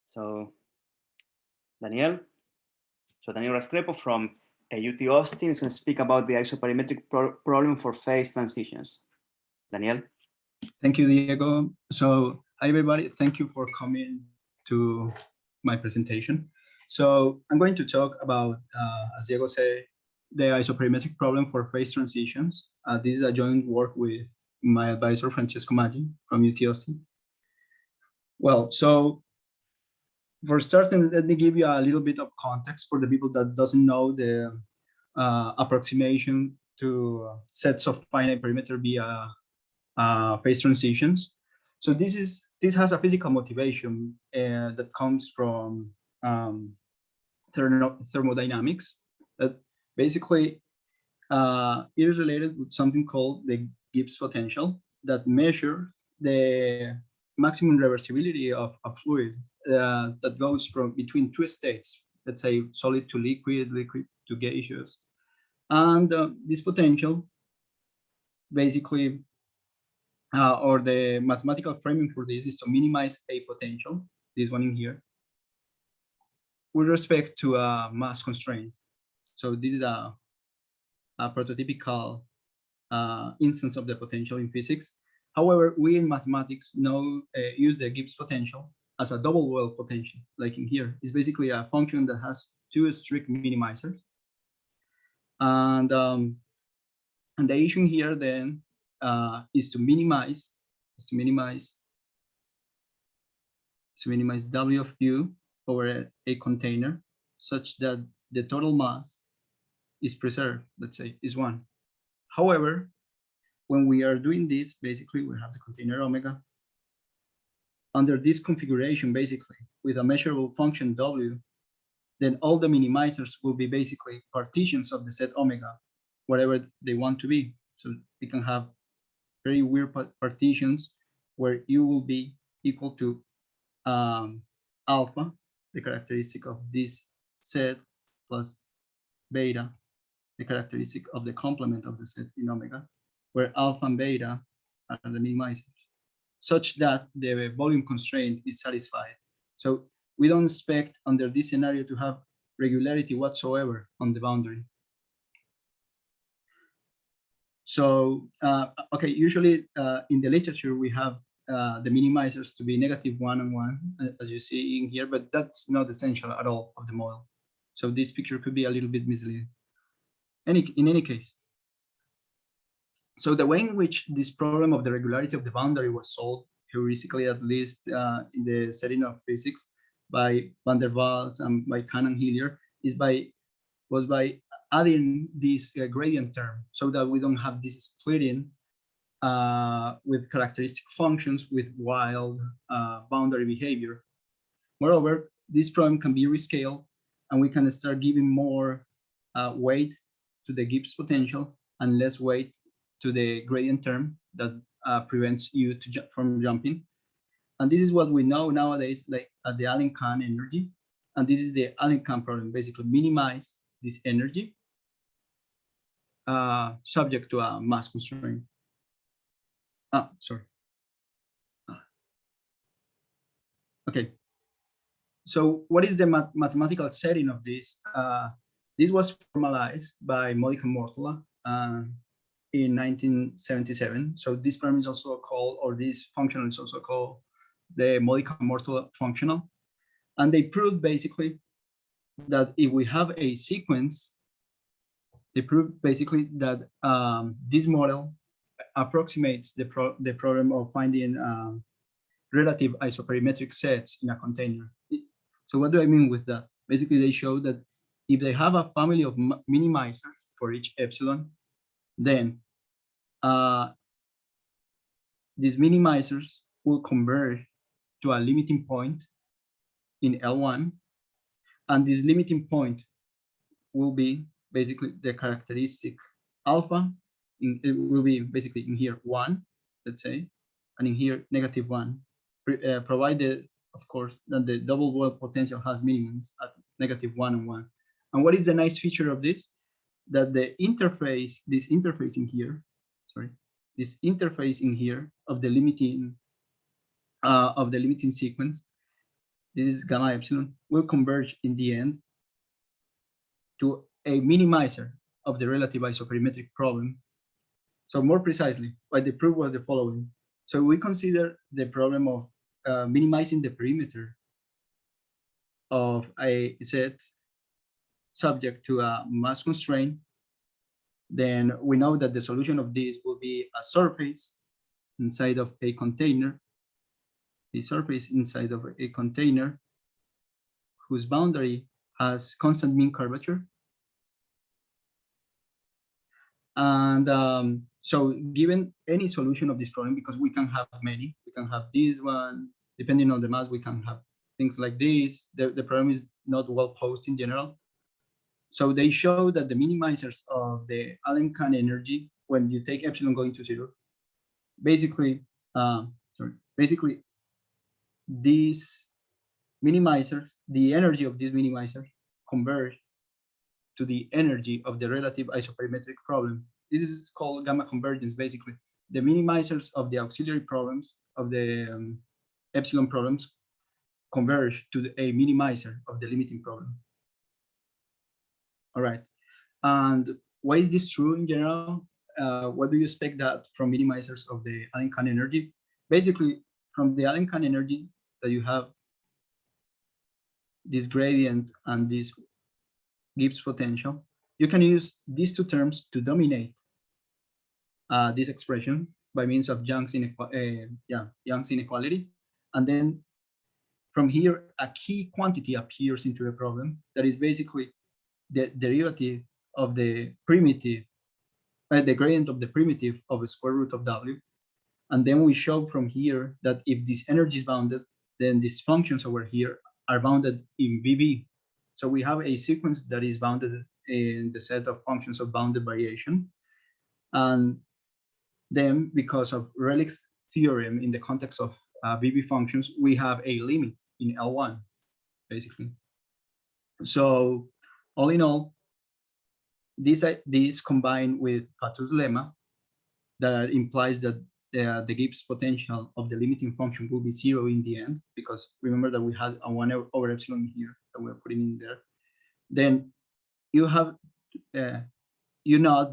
So Daniel Restrepo from UT Austin is going to speak about the isoperimetric problem for phase transitions. Daniel. Thank you, Diego. So hi, everybody. Thank you for coming to my presentation. So I'm going to talk about, as Diego said, the isoperimetric problem for phase transitions. This is a joint work with my advisor, Francesco Maggi from UT Austin. Well, so for starting, let me give you a little bit of context for the people that doesn't know the approximation to sets of finite perimeter via phase transitions. So this has a physical motivation that comes from thermodynamics. That basically it is related with something called the Gibbs potential that measures the maximum reversibility of a fluid that goes from between two states, let's say solid to liquid, liquid to gaseous. And this potential basically, or the mathematical framing for this is to minimize a potential, this one in here, with respect to a mass constraint. So this is a prototypical instance of the potential in physics. However, we in mathematics use the Gibbs potential as a double well potential, like in here. It's basically a function that has two strict minimizers. And the issue here then is to minimize W of U over a container such that the total mass is preserved, let's say, is 1. However, when we are doing this, basically we have the container omega. Under this configuration, basically, with a measurable function W, then all the minimizers will be basically partitions of the set omega, whatever they want to be. So we can have very weird partitions where U will be equal to alpha, the characteristic of this set, plus beta, the characteristic of the complement of the set in omega, where alpha and beta are the minimizers, such that the volume constraint is satisfied. So we don't expect under this scenario to have regularity whatsoever on the boundary. So, okay, usually in the literature, we have the minimizers to be -1 and 1, as you see in here, but that's not essential at all of the model. So this picture could be a little bit misleading. In any case, so the way in which this problem of the regularity of the boundary was solved, heuristically at least in the setting of physics, by van der Waals and by Kahn and Hillier, was by adding this gradient term, so that we don't have this splitting with characteristic functions with wild boundary behavior. Moreover, this problem can be rescaled, and we can start giving more weight to the Gibbs potential and less weight to the gradient term that prevents you from jumping. And this is what we know nowadays, like as the Allen-Kahn energy. And this is the Allen-Kahn problem, basically minimize this energy subject to a mass constraint. Sorry. Okay. So what is the mathematical setting of this? This was formalized by Modic and Mortola in 1977. So this problem is also called, or this functional is also called the Modic and Mortola functional. And they proved basically that if we have a sequence, they proved basically that this model approximates the problem of finding relative isoperimetric sets in a container. So what do I mean with that? Basically, they show that if they have a family of minimizers for each epsilon, then these minimizers will converge to a limiting point in L1, and this limiting point will be basically the characteristic alpha. It will be basically in here 1, let's say, and in here -1, provided, of course, that the double well potential has minimums at -1 and 1. And what is the nice feature of this? That the interface, this interface in here of the limiting of the limiting sequence, this is gamma epsilon, will converge in the end to a minimizer of the relative isoperimetric problem. So more precisely, what the proof was the following. So we consider the problem of minimizing the perimeter of a set subject to a mass constraint. Then we know that the solution of this will be a surface inside of a container, a surface inside of a container whose boundary has constant mean curvature. And so given any solution of this problem, because we can have many, we can have this one, depending on the mass, we can have things like this. The problem is not well posed in general. So they show that the minimizers of the Allen-Cahn energy, when you take epsilon going to 0, basically, these minimizers, the energy of these minimizers converge to the energy of the relative isoperimetric problem. This is called gamma convergence, basically. The minimizers of the auxiliary problems, of the epsilon problems, converge to a minimizer of the limiting problem. All right. And why is this true in general? What do you expect that from minimizers of the Allen-Cahn energy? Basically, from the Allen-Cahn energy that you have this gradient and this Gibbs potential, you can use these two terms to dominate this expression by means of Young's inequality. And then from here, a key quantity appears into the problem that is basically the derivative of the primitive, the gradient of the primitive of a square root of W. And then we show from here that if this energy is bounded, then these functions over here are bounded in VB. So we have a sequence that is bounded in the set of functions of bounded variation. And then because of Relich's theorem in the context of VB functions, we have a limit in L1, basically. So all in all, this combined with Patou's lemma that implies that the Gibbs potential of the limiting function will be 0 in the end, because remember that we had a 1 over epsilon here that we're putting in there. Then you have, the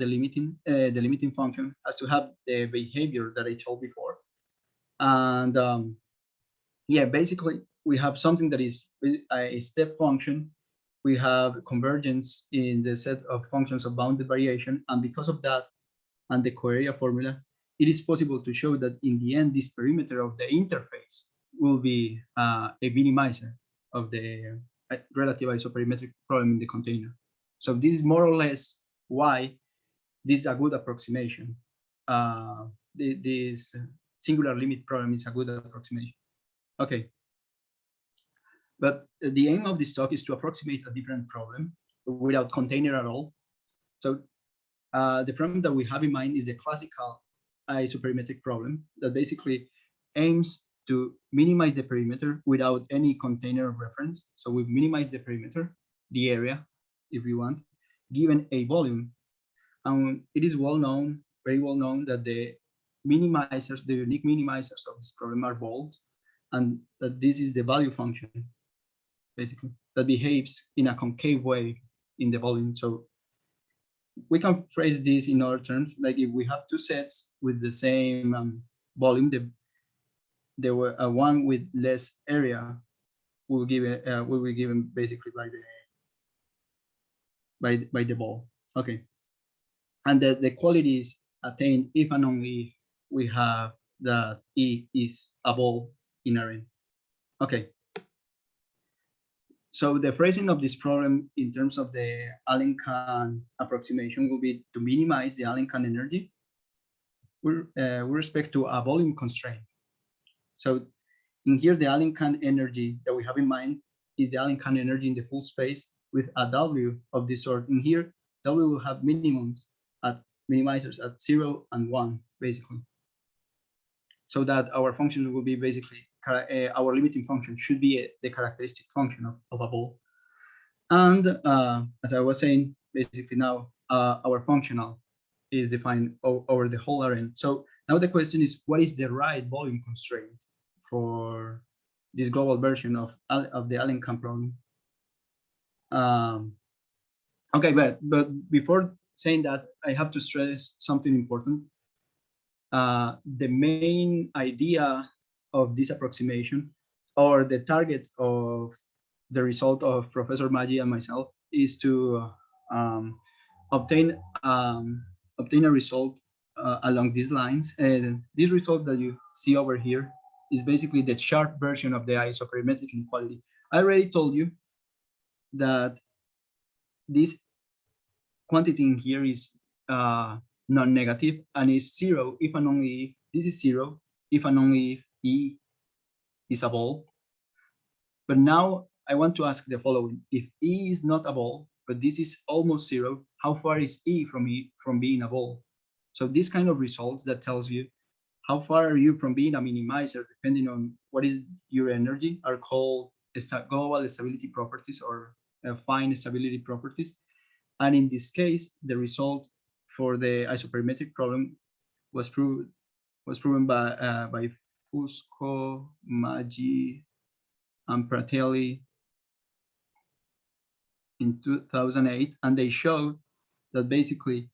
limiting function has to have the behavior that I told before. And yeah, basically we have something that is a step function. We have convergence in the set of functions of bounded variation. And because of that, and the Correa formula, it is possible to show that in the end, this perimeter of the interface will be a minimizer of the relative isoperimetric problem in the container. So this is more or less why this is a good approximation. This singular limit problem is a good approximation. Okay. But the aim of this talk is to approximate a different problem without container at all. So the problem that we have in mind is the classical isoperimetric problem that basically aims to minimize the perimeter without any container of reference. So we minimize the perimeter, the area, if we want, given a volume. And it is well known, very well known, that the minimizers, the unique minimizers of this problem are balls, and that this is the value function, basically, that behaves in a concave way in the volume. So we can phrase this in other terms, like if we have two sets with the same volume, there were one with less area will give it, will be given basically by the ball. Okay, and the quality is attained if and only if we have that E is a ball in Rn. Okay. So the phrasing of this problem in terms of the Allen-Cahn approximation will be to minimize the Allen-Cahn energy with respect to a volume constraint. So in here, the Allen-Cahn energy that we have in mind is the Allen-Cahn energy in the full space with a W of this sort. In here, W will have minimums at minimizers at 0 and 1, basically. So that our function will be basically, our limiting function should be the characteristic function of a ball. And as I was saying, basically now our functional is defined over the whole Rn. So now the question is, what is the right volume constraint for this global version of the Alenkant problem. Okay, but before saying that, I have to stress something important. The main idea of this approximation, or the target of the result of Professor Maggi and myself, is to obtain obtain a result along these lines. And this result that you see over here is basically the sharp version of the isoperimetric inequality. I already told you that this quantity in here is non-negative and is zero if and only if this is zero, if and only if E is a ball. But now I want to ask the following: if E is not a ball, but this is almost zero, how far is E from being a ball? So this kind of results that tells you how far are you from being a minimizer, depending on what is your energy, are called global stability properties or fine stability properties. And in this case, the result for the isoperimetric problem was proven by Fusco, Maggi, and Pratelli in 2008, and they showed that basically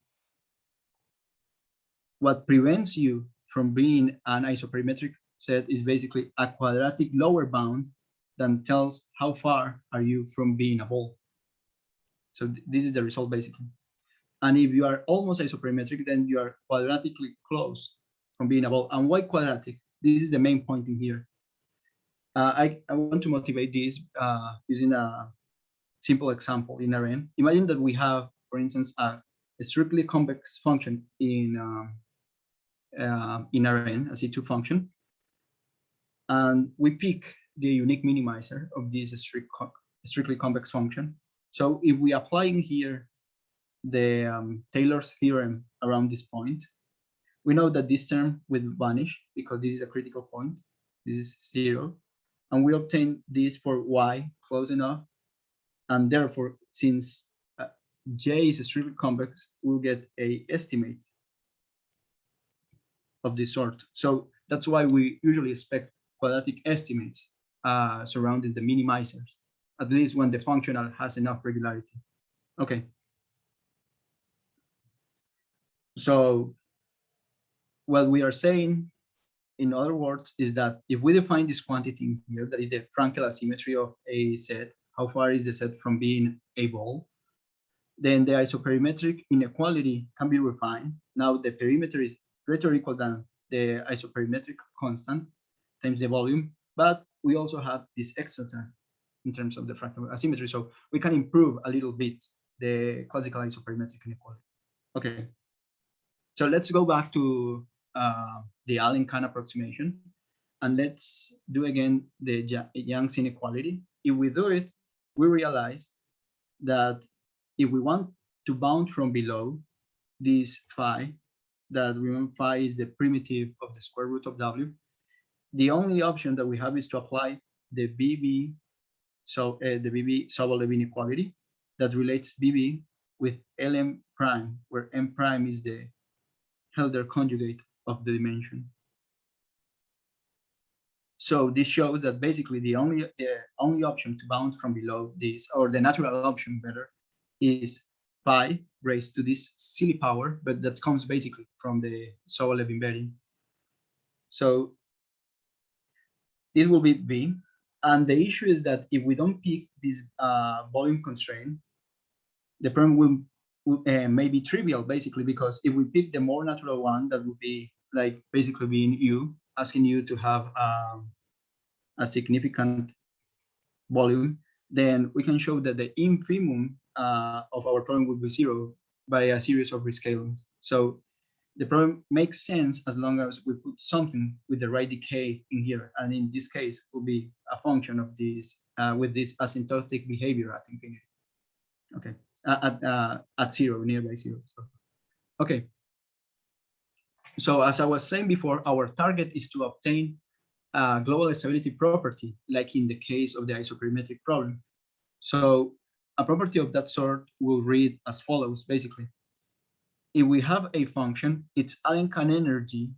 what prevents you from being an isoperimetric set is basically a quadratic lower bound that tells how far are you from being a ball. So this is the result basically. And if you are almost isoperimetric, then you are quadratically close from being a ball. And why quadratic? This is the main point in here. I want to motivate this using a simple example in Rn. Imagine that we have, for instance, a strictly convex function in Rn, a C2 function, and we pick the unique minimizer of this strictly convex function. So if we apply in here the Taylor's theorem around this point, we know that this term will vanish because this is a critical point. This is zero. And we obtain this for y close enough. And therefore, since J is strictly convex, we'll get a estimate of this sort. So that's why we usually expect quadratic estimates surrounding the minimizers, at least when the functional has enough regularity. Okay. So what we are saying, in other words, is that if we define this quantity in here, that is the Frankel asymmetry of a set, how far is the set from being a ball, then the isoperimetric inequality can be refined. Now the perimeter is greater or equal than the isoperimetric constant times the volume, but we also have this extra term in terms of the fractal asymmetry. So we can improve a little bit the classical isoperimetric inequality. Okay. So let's go back to the Alenkant approximation, and let's do again the Young's inequality. If we do it, we realize that if we want to bound from below this phi, that remember phi is the primitive of the square root of w, the only option that we have is to apply the BB, so the BB Sobolev inequality that relates BB with Lm prime, where m prime is the Helder conjugate of the dimension. So this shows that basically the only option to bound from below this, or the natural option better, is pi raised to this silly power, but that comes basically from the Sobolev embedding. So this will be V. And the issue is that if we don't pick this volume constraint, the problem will may be trivial, basically, because if we pick the more natural one, that would be like basically being U, asking you to have a significant volume, then we can show that the infimum of our problem would be zero by a series of rescalings. So the problem makes sense as long as we put something with the right decay in here. And in this case, will be a function of this with this asymptotic behavior at infinity. Okay, at zero, nearby zero. So, okay. So as I was saying before, our target is to obtain a global stability property, like in the case of the isoperimetric problem. So a property of that sort will read as follows, basically. If we have a function, its Alenkant energy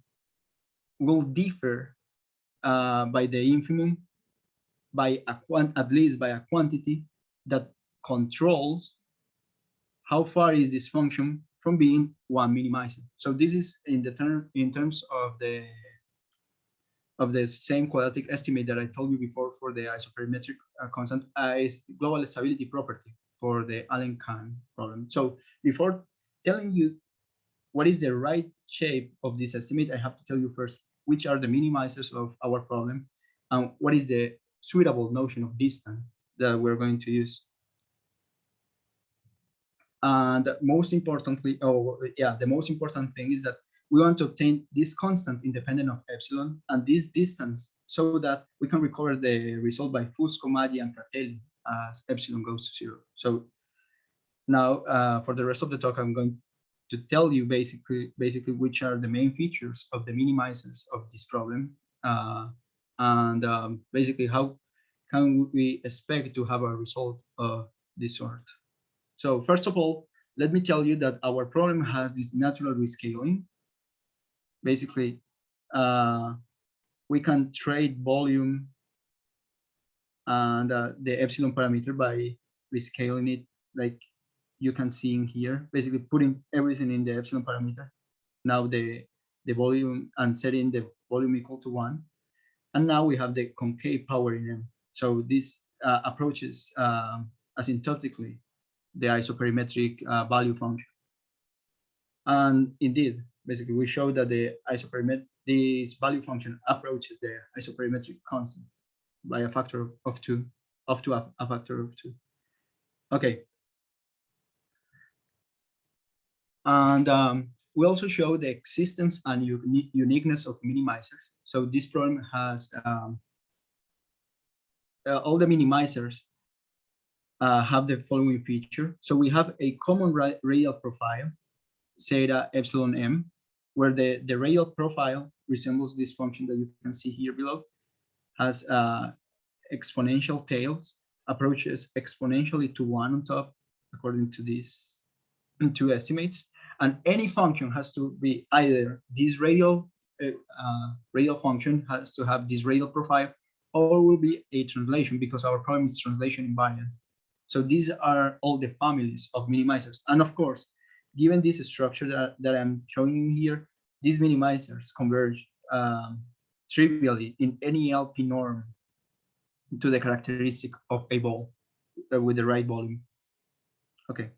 will differ by the infimum, by at least by a quantity that controls how far is this function from being one minimizer. So this is in terms of the same quadratic estimate that I told you before for the isoperimetric constant global stability property for the Allen-Kahn problem. So before telling you what is the right shape of this estimate, I have to tell you first which are the minimizers of our problem and what is the suitable notion of distance that we're going to use. And most importantly, the most important thing is that we want to obtain this constant independent of epsilon and this distance so that we can recover the result by Fusco, Maggi, and Fratelli as epsilon goes to 0. So now for the rest of the talk, I'm going to tell you basically which are the main features of the minimizers of this problem, and basically how can we expect to have a result of this sort. So first of all, let me tell you that our problem has this natural rescaling. Basically, we can trade volume and the epsilon parameter by rescaling it, like you can see in here, basically putting everything in the epsilon parameter. Now the volume and setting the volume equal to 1. And now we have the concave power in M. So this approaches asymptotically the isoperimetric value function. And indeed, basically, we show that the this value function approaches the isoperimetric constant by a factor of 2, up to a factor of 2. Okay. And we also show the existence and uniqueness of minimizers. So this problem has all the minimizers have the following feature. So we have a common radial profile, zeta epsilon m, where the radial profile resembles this function that you can see here below, has exponential tails, approaches exponentially to 1 on top, according to these two estimates. And any function has to be either this radial function has to have this radial profile, or will be a translation, because our problem is translation invariant. So these are all the families of minimizers. And of course, given this structure that I'm showing you here, these minimizers converge trivially in any LP norm to the characteristic of a ball with the right volume. Okay.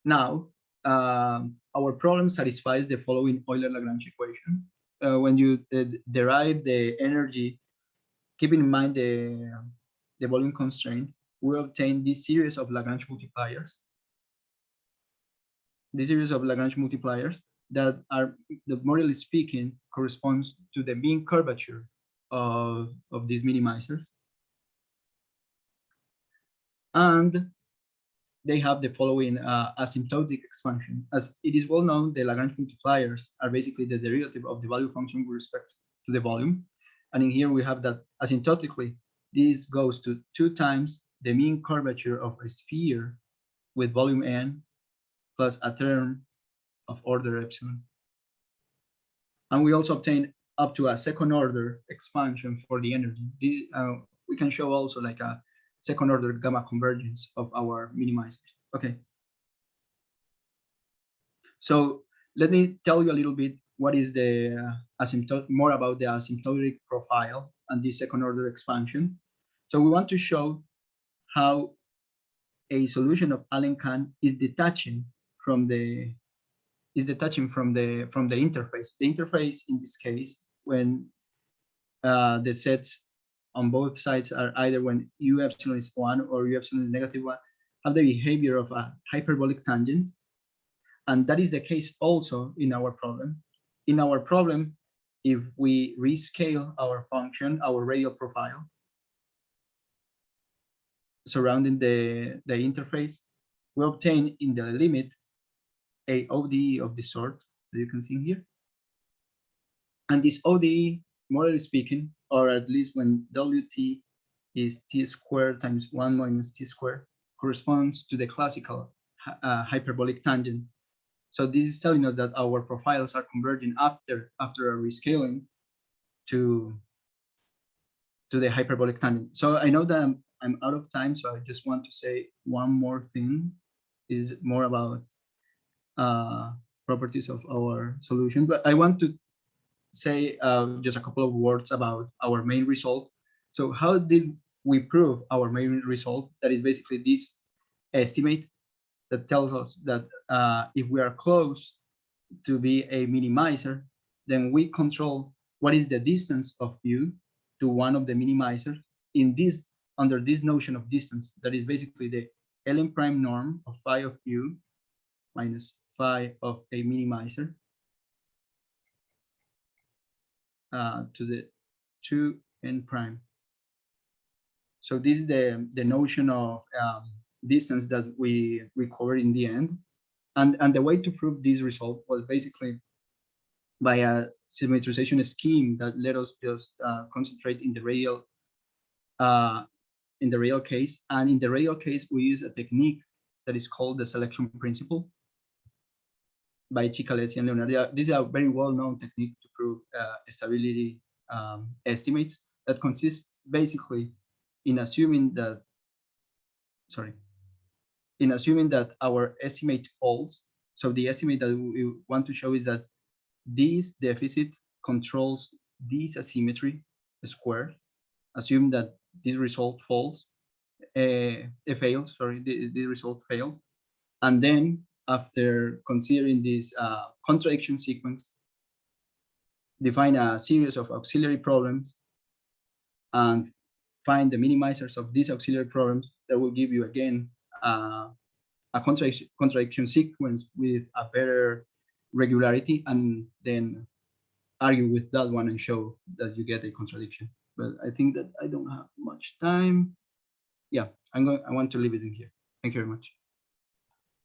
Now, our problem satisfies the following Euler-Lagrange equation. When you derive the energy, keeping in mind the volume constraint, we obtain this series of Lagrange multipliers. This series of Lagrange multipliers that are, morally speaking, corresponds to the mean curvature of these minimizers. And they have the following asymptotic expansion. As it is well known, the Lagrange multipliers are basically the derivative of the value function with respect to the volume. And in here we have that asymptotically, this goes to 2 times the mean curvature of a sphere with volume n plus a term of order epsilon. And we also obtain up to a second order expansion for the energy. We can show also like a second order gamma convergence of our minimizers. Okay. So let me tell you a little bit what is the more about the asymptotic profile and the second order expansion. So we want to show how a solution of Allen-Kahn is detaching from the interface. The interface in this case, when the sets on both sides are either when u epsilon is 1 or u epsilon is -1, have the behavior of a hyperbolic tangent. And that is the case also in our problem. In our problem, if we rescale our function, our radial profile, surrounding the interface, we obtain in the limit a ODE of this sort that you can see here. And this ODE, morally speaking, or at least when WT is t squared times 1 minus t squared, corresponds to the classical hyperbolic tangent. So this is telling us that our profiles are converging after a rescaling, to the hyperbolic tangent. So I know that I'm out of time, so I just want to say one more thing, is more about properties of our solution. But I want to say just a couple of words about our main result. So how did we prove our main result? That is basically this estimate that tells us that if we are close to be a minimizer, then we control what is the distance of u to one of the minimizers in this, under this notion of distance, that is basically the ln prime norm of phi of u minus phi of a minimizer to the 2n prime. So this is the notion of distance that we covered in the end. And the way to prove this result was basically by a symmetrization scheme that let us just concentrate in the real case. And in the real case, we use a technique that is called the selection principle by Cicalesi and Leonardo. This is a very well-known technique to prove stability estimates that consists basically in assuming that, our estimate holds. So the estimate that we want to show is that this deficit controls this asymmetry squared. Assume that this result fails, the result fails. And then after considering this contradiction sequence, define a series of auxiliary problems and find the minimizers of these auxiliary problems that will give you again a contradiction sequence with a better regularity, and then argue with that one and show that you get a contradiction. But I think that I don't have much time. Yeah, I want to leave it in here. Thank you very much.